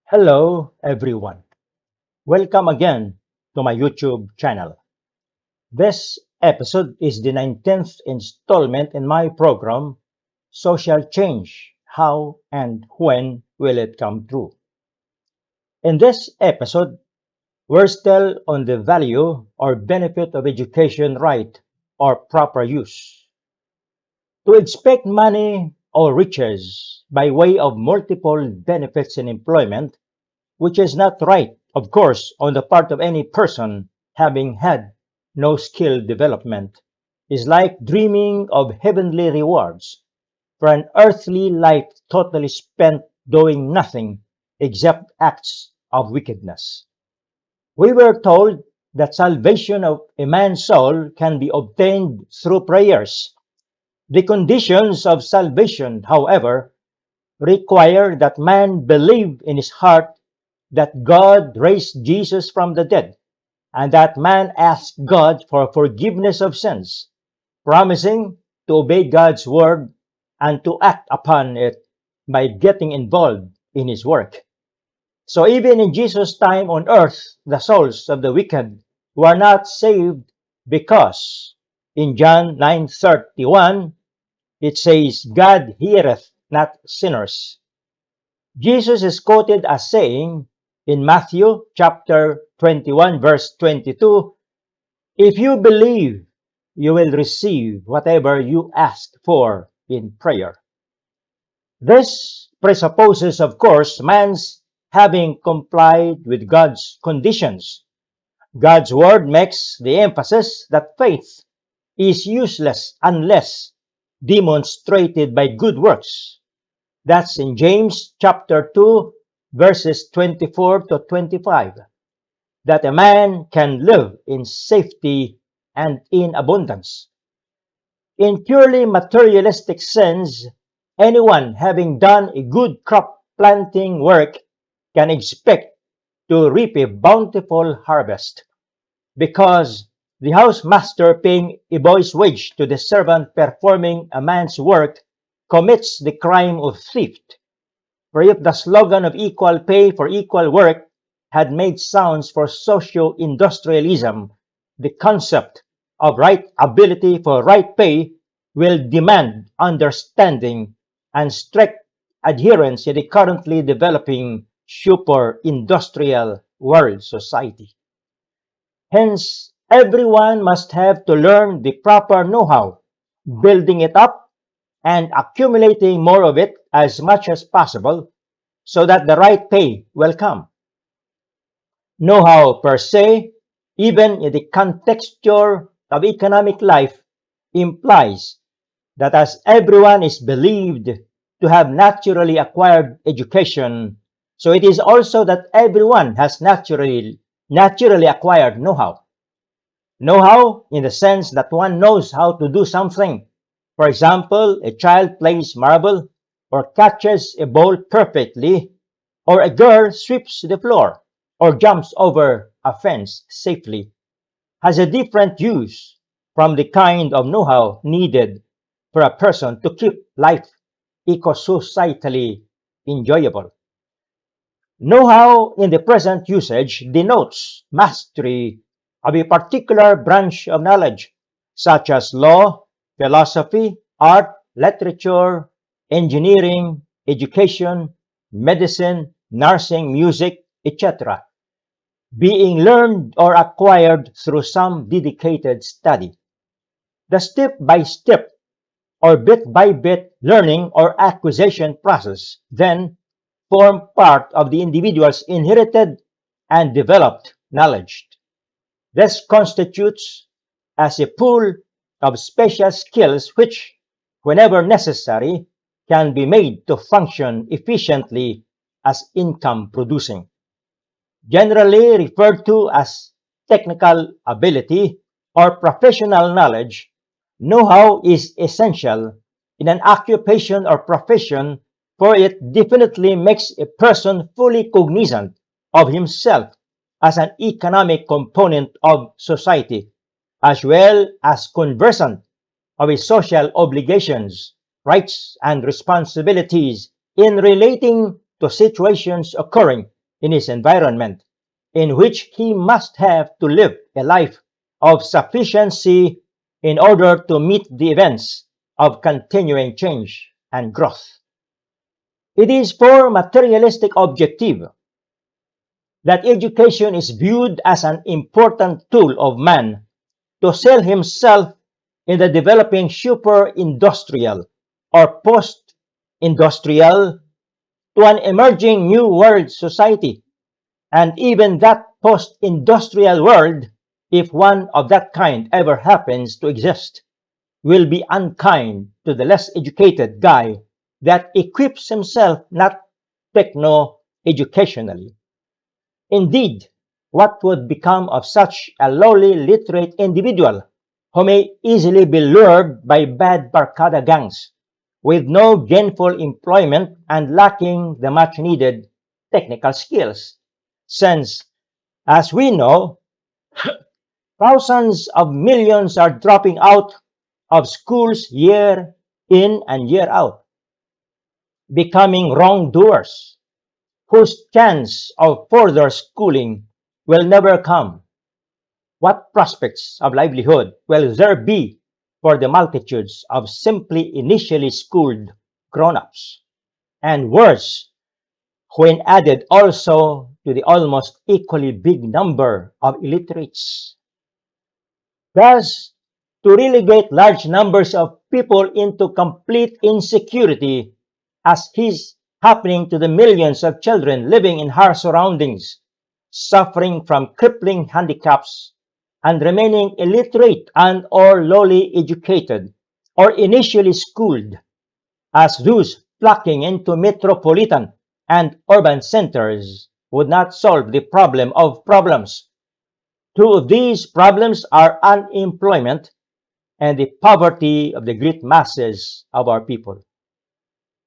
Hello, everyone. Welcome again to my YouTube channel. This episode is the 19th installment in my program, Social Change. How and when will it come true? In this episode, we're still on the value or benefit of education right or proper use. To expect money or riches by way of multiple benefits in employment, which is not right, of course, on the part of any person having had no skill development, is like dreaming of heavenly rewards for an earthly life totally spent doing nothing except acts of wickedness. We were told that salvation of a man's soul can be obtained through prayers. The conditions of salvation, however, require that man believe in his heart that God raised Jesus from the dead, and that man ask God for forgiveness of sins, promising to obey God's word and to act upon it by getting involved in his work. So even in Jesus' time on earth, the souls of the wicked were not saved because in John 9:31 it says, God heareth not sinners. Jesus is quoted as saying in Matthew chapter 21 verse 22, if you believe, you will receive whatever you ask for in prayer. This presupposes, of course, man's having complied with God's conditions. God's word makes the emphasis that faith is useless unless demonstrated by good works. That's in James chapter 2, verses 24 to 25, that a man can live in safety and in abundance. In purely materialistic sense, anyone having done a good crop planting work can expect to reap a bountiful harvest, because the housemaster paying a boy's wage to the servant performing a man's work commits the crime of theft. For if the slogan of equal pay for equal work had made sounds for socio-industrialism, the concept of right ability for right pay will demand understanding and strict adherence in the currently developing super-industrial world society. Hence, everyone must have to learn the proper know-how, building it up and accumulating more of it as much as possible so that the right pay will come. Know-how per se, even in the contexture of economic life, implies that as everyone is believed to have naturally acquired education, so it is also that everyone has naturally acquired know-how. Know-how in the sense that one knows how to do something. For example, a child plays marble or catches a ball perfectly, or a girl sweeps the floor or jumps over a fence safely, has a different use from the kind of know-how needed for a person to keep life eco-societally enjoyable. Know-how in the present usage denotes mastery of a particular branch of knowledge, such as law, philosophy, art, literature, engineering, education, medicine, nursing, music, etc., being learned or acquired through some dedicated study. The step-by-step or bit-by-bit learning or acquisition process then form part of the individual's inherited and developed knowledge. This constitutes as a pool of special skills which, whenever necessary, can be made to function efficiently as income producing. Generally referred to as technical ability or professional knowledge, know-how is essential in an occupation or profession, for it definitely makes a person fully cognizant of himself as an economic component of society, as well as conversant of his social obligations, rights, and responsibilities in relating to situations occurring in his environment, in which he must have to live a life of sufficiency in order to meet the events of continuing change and growth. It is for materialistic objective that education is viewed as an important tool of man to sell himself in the developing super-industrial or post-industrial to an emerging new world society. And even that post-industrial world, if one of that kind ever happens to exist, will be unkind to the less educated guy that equips himself not techno-educationally. Indeed, what would become of such a lowly literate individual who may easily be lured by bad barkada gangs with no gainful employment and lacking the much needed technical skills? Since, as we know, thousands of millions are dropping out of schools year in and year out, becoming wrongdoers whose chance of further schooling will never come. What prospects of livelihood will there be for the multitudes of simply initially schooled grown-ups? And worse, when added also to the almost equally big number of illiterates. Thus, to relegate large numbers of people into complete insecurity, as is happening to the millions of children living in harsh surroundings, suffering from crippling handicaps, and remaining illiterate and or lowly educated, or initially schooled, as those flocking into metropolitan and urban centers would not solve the problem of problems. Two of these problems are unemployment and the poverty of the great masses of our people.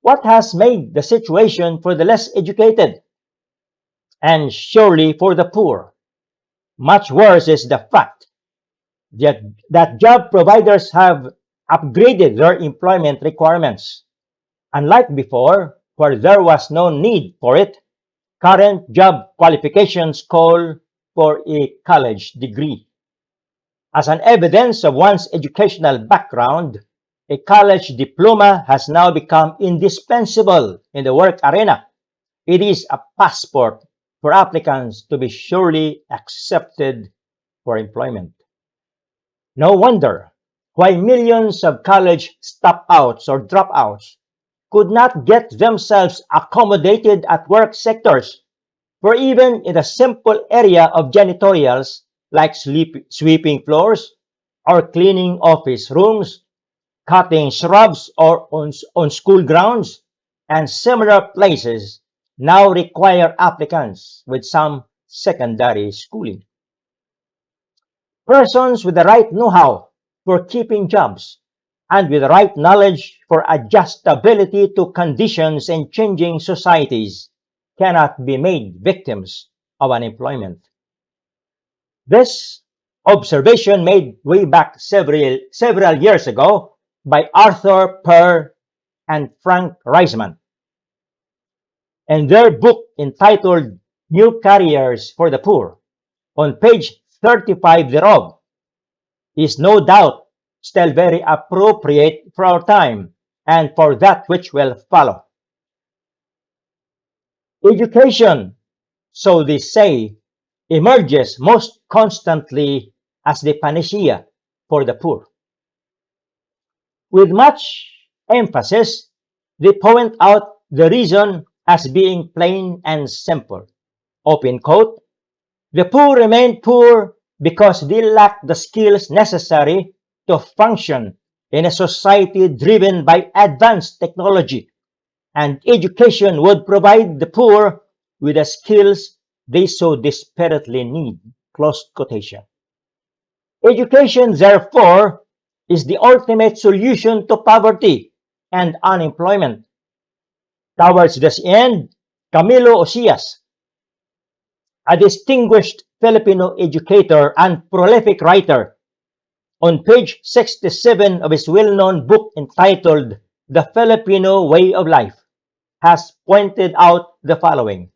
What has made the situation for the less educated, and surely for the poor, much worse is the fact that job providers have upgraded their employment requirements. Unlike before, where there was no need for it, current job qualifications call for a college degree. As an evidence of one's educational background, a college diploma has now become indispensable in the work arena. It is a passport for applicants to be surely accepted for employment. No wonder why millions of college stop-outs or dropouts could not get themselves accommodated at work sectors, for even in the simple area of janitorials like sweeping floors or cleaning office rooms, cutting shrubs or on school grounds, and similar places now require applicants with some secondary schooling. Persons with the right know-how for keeping jobs and with the right knowledge for adjustability to conditions in changing societies cannot be made victims of unemployment. This observation made way back several years ago by Arthur Pearl and Frank Reisman in their book entitled New Careers for the Poor. On page 35 thereof is no doubt still very appropriate for our time and for that which will follow. Education, so they say, emerges most constantly as the panacea for the poor. With much emphasis, they point out the reason as being plain and simple. Open quote, the poor remain poor because they lack the skills necessary to function in a society driven by advanced technology, and education would provide the poor with the skills they so desperately need. Close quotation. Education, therefore, is the ultimate solution to poverty and unemployment. Towards this end, Camilo Osias, a distinguished Filipino educator and prolific writer, on page 67 of his well-known book entitled The Filipino Way of Life, has pointed out the following.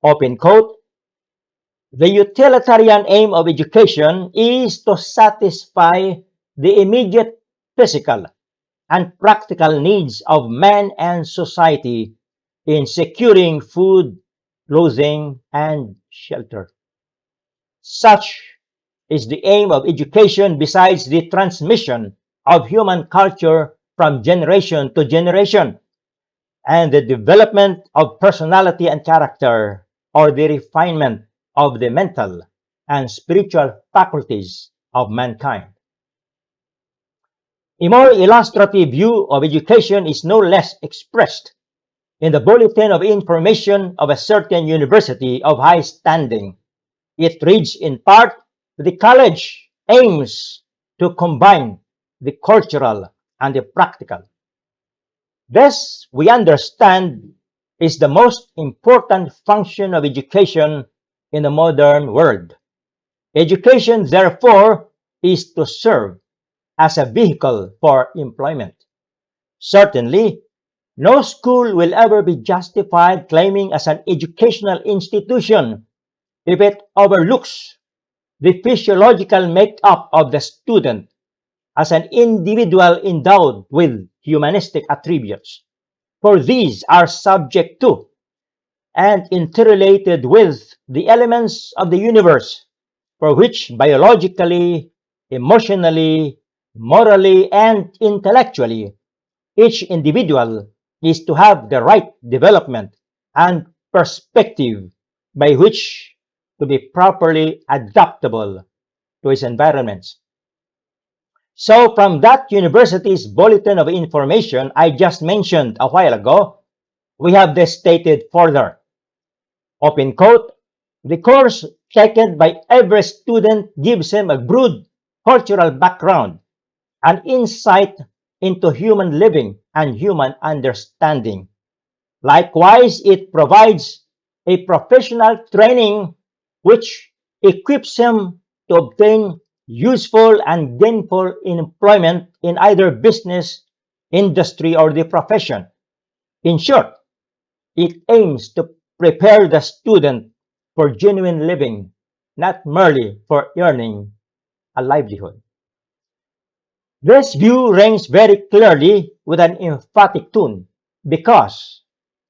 Open quote, the utilitarian aim of education is to satisfy the immediate physical and practical needs of man and society in securing food, clothing, and shelter. Such is the aim of education besides the transmission of human culture from generation to generation and the development of personality and character or the refinement of the mental and spiritual faculties of mankind. A more illustrative view of education is no less expressed in the Bulletin of Information of a certain university of high standing. It reads in part, the college aims to combine the cultural and the practical. This, we understand, is the most important function of education in the modern world. Education, therefore, is to serve as a vehicle for employment. Certainly, no school will ever be justified claiming as an educational institution if it overlooks the physiological makeup of the student as an individual endowed with humanistic attributes. For these are subject to and interrelated with the elements of the universe for which biologically, emotionally, morally, and intellectually each individual is to have the right development and perspective by which to be properly adaptable to its environments. So, from that university's bulletin of information I just mentioned a while ago, we have this stated further. Open quote, the course taken by every student gives him a broad cultural background, an insight into human living and human understanding. Likewise, it provides a professional training which equips him to obtain useful and gainful employment in either business, industry, or the profession. In short, it aims to prepare the student for genuine living, not merely for earning a livelihood. This view rings very clearly with an emphatic tone because,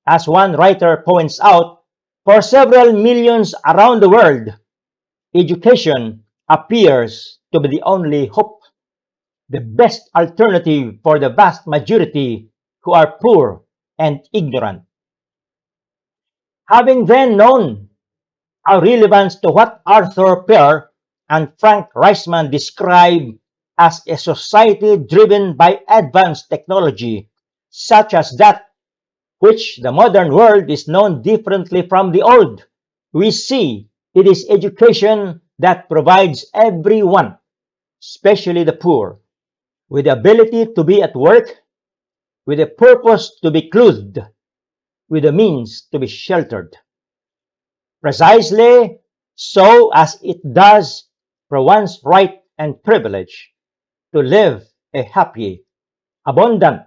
as one writer points out, for several millions around the world, education appears to be the only hope, the best alternative for the vast majority who are poor and ignorant. Having then known our relevance to what Arthur Pear and Frank Reisman describe as a society driven by advanced technology, such as that which the modern world is known differently from the old, we see it is education that provides everyone, especially the poor, with the ability to be at work, with a purpose to be clothed, with the means to be sheltered. Precisely so as it does for one's right and privilege to live a happy, abundant,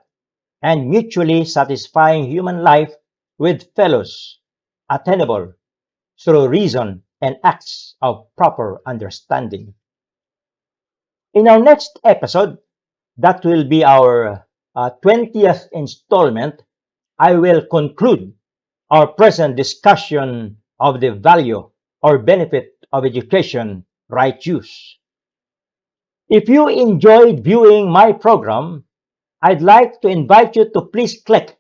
and mutually satisfying human life with fellows, attainable through reason and acts of proper understanding. In our next episode, that will be our 20th installment, I will conclude our present discussion of the value or benefit of education right use. If you enjoyed viewing my program, I'd like to invite you to please click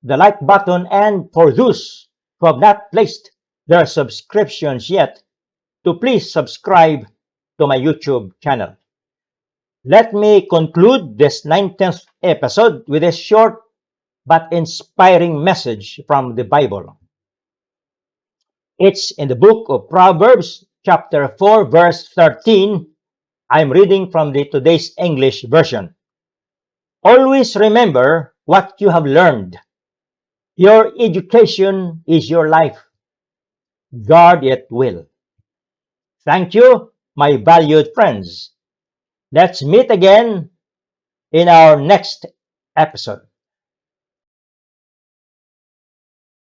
the like button and for those who have not placed their subscriptions yet, to please subscribe to my YouTube channel. Let me conclude this 19th episode with a short but inspiring message from the Bible. It's in the book of Proverbs, chapter 4, verse 13. I'm reading from the today's English version. Always remember what you have learned. Your education is your life. Guard it well. Thank you, my valued friends. Let's meet again in our next episode.